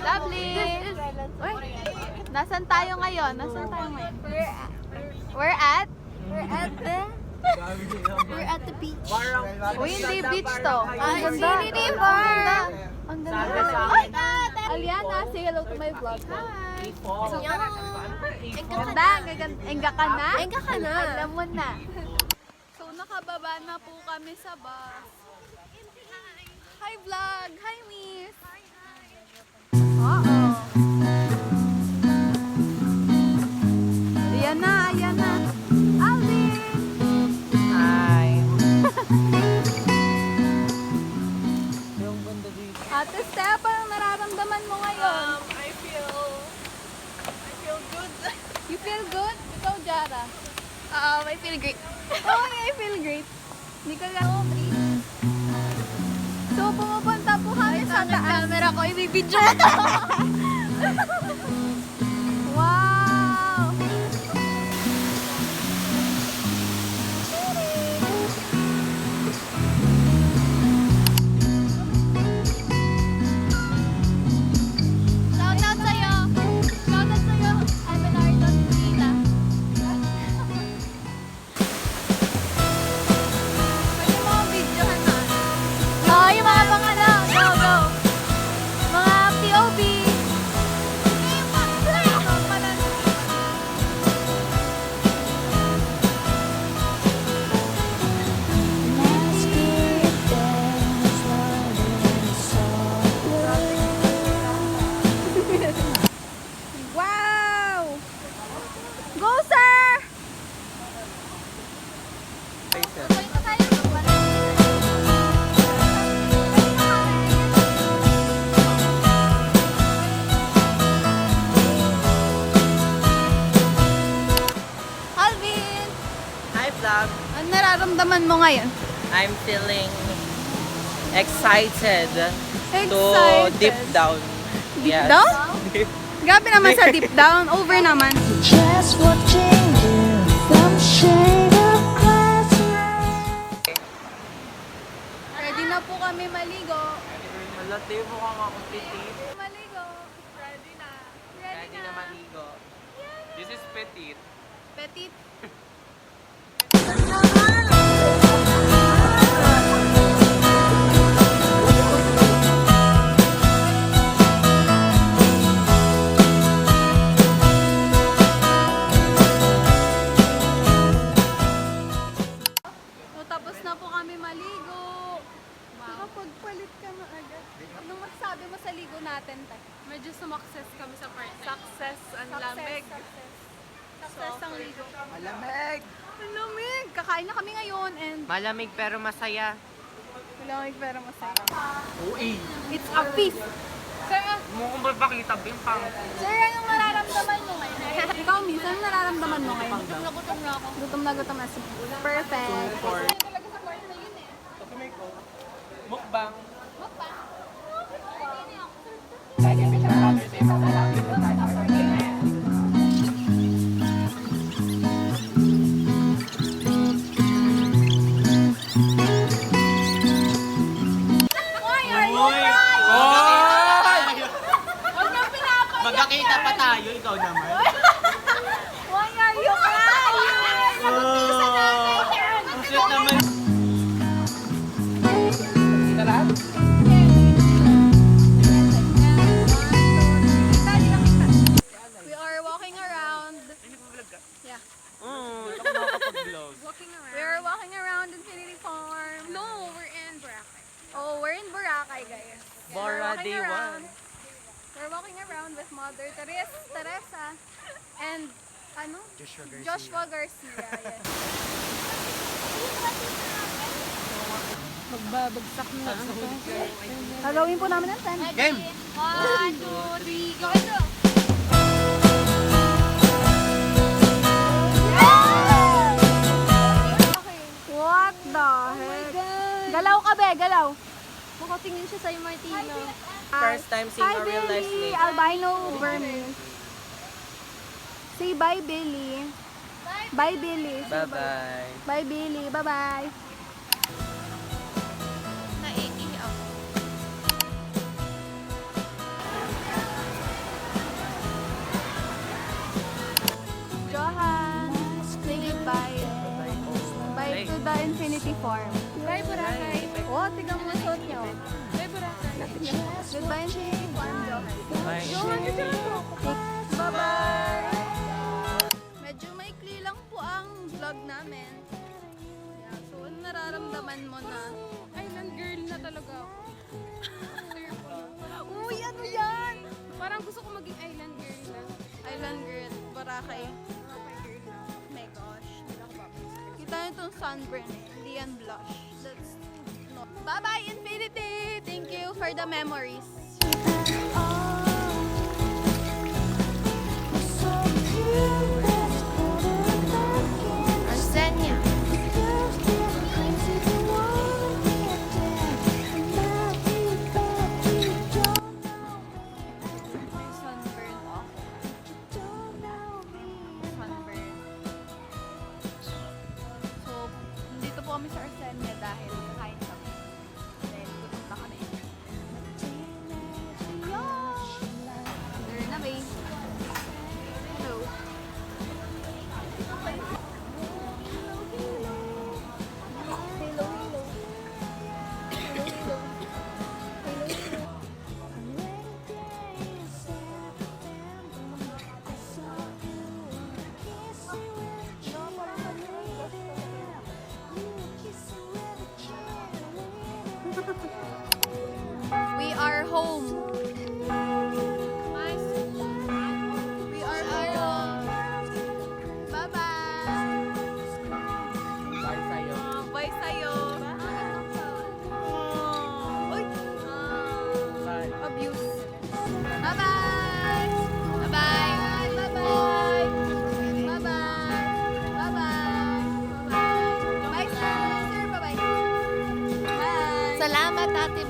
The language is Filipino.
Lovely! Uy, nasan tayo ngayon? We're at? We're at the beach. Uy, hindi beach to. Ang ganda. Ang ganda. Ay! Aliana, say hello to my vlog. Hi! Ganda, enga ka na? Enga ka na. Alam mo na. So, nakababa na po kami sa bus. Hi vlog! Hi miss! Oo. Ayan na. Alvin! Hi. Ate Steph, anong nararamdaman mo ngayon? I feel good. You feel good? Ikaw, Jara? I feel great. Oh, I feel great. Hindi ka lang breathe. So, pumupunta po kami sa taas. Camera ko, i-video mo to. Wow! Shoutout sa'yo. Abelardo Tita. Pwede mo videohan na. Oh, yung mga pangano. Go. Mga POV. Wow! Go, sir! Alvin! Hi vlog. Ano nararamdaman mo ngayon? I'm feeling excited to Excited. deep down. Deep down? Grabe naman sa deep down. Over naman. Just watching you from shade of glass. Ready na po kami maligo. Malati mo kang akong petit. Maligo. Ready na. Ready na maligo. This is petit. Petit. So, tapos na po kami maligo. Nakapagpalit ka na agad. Anong masasabi mo sa ligo natin, Tay? Medyo sumakses kami sa part. Success, ang lamig. Success ang ligo. Malamig! Ang lamig! Kakain na kami ngayon and Malamig pero masaya. malamig pero masaya. Uy! It's a feast! Sir, Mo kung bakita bimpang. sir, anong nararamdaman mo ngayon? Ikaw, Miss, anong nararamdaman mo ngayon? Gutom na ako. Gutom na. Perfect. Mukbang. Magkakita pa tayo, ikaw naman. Why are you crying? Ang sweet naman. We are walking around. Yeah. We are walking around Infinity Farm. No, we're in Boracay. Oh, we're in Boracay, guys. We're Bora walking day around. one. We're walking around with Mother Teresa and Joshua Garcia. Yes. Magbabagsak na ang Gagawin po namin ang 10. Game! 1, 2, 3, go! What the heck? Galaw ka, be, galaw. Makatingin siya sa'yo, Martino. First time seeing Hi, a real life Billy. snake. Albino Burmese. Say bye, Billy. Bye, Billy. Say Bye-bye. Bye, Billy. Bye-bye. uniform. Bye, Boracay. Oh, tignan mo suot niyo. Bye, Boracay. Goodbye, uniform daw. Bye. Bye-bye! Medyo maikli lang po ang vlog namin. Yeah, so, ano nararamdaman mo na? Island girl na talaga ako. Uy, ano yan? Parang gusto ko maging island girl na. Island girl, Boracay. Boracay girl na. My gosh. Kita niyo itong sunburn eh. Hindi yan blush. That's no. Bye-bye, Infinity! Thank you for the memories. Arsenia. May sunburn ako. Sunburn. So, dito po kami sa Arsenia dahil kakain kami. Dahil pupunta kami. There na may. Hello. Hello, hello. Hello, hello. Hello, hello. We are home. We are home. Bye-bye. Bye sa'yo. Bye sa'yo. Uy. Bye. Abuse. Bye-bye. Bye-bye. Bye-bye. Bye-bye. Bye-bye. Bye-bye. Bye, sir. Sir, bye-bye. Bye. Salamat, Ate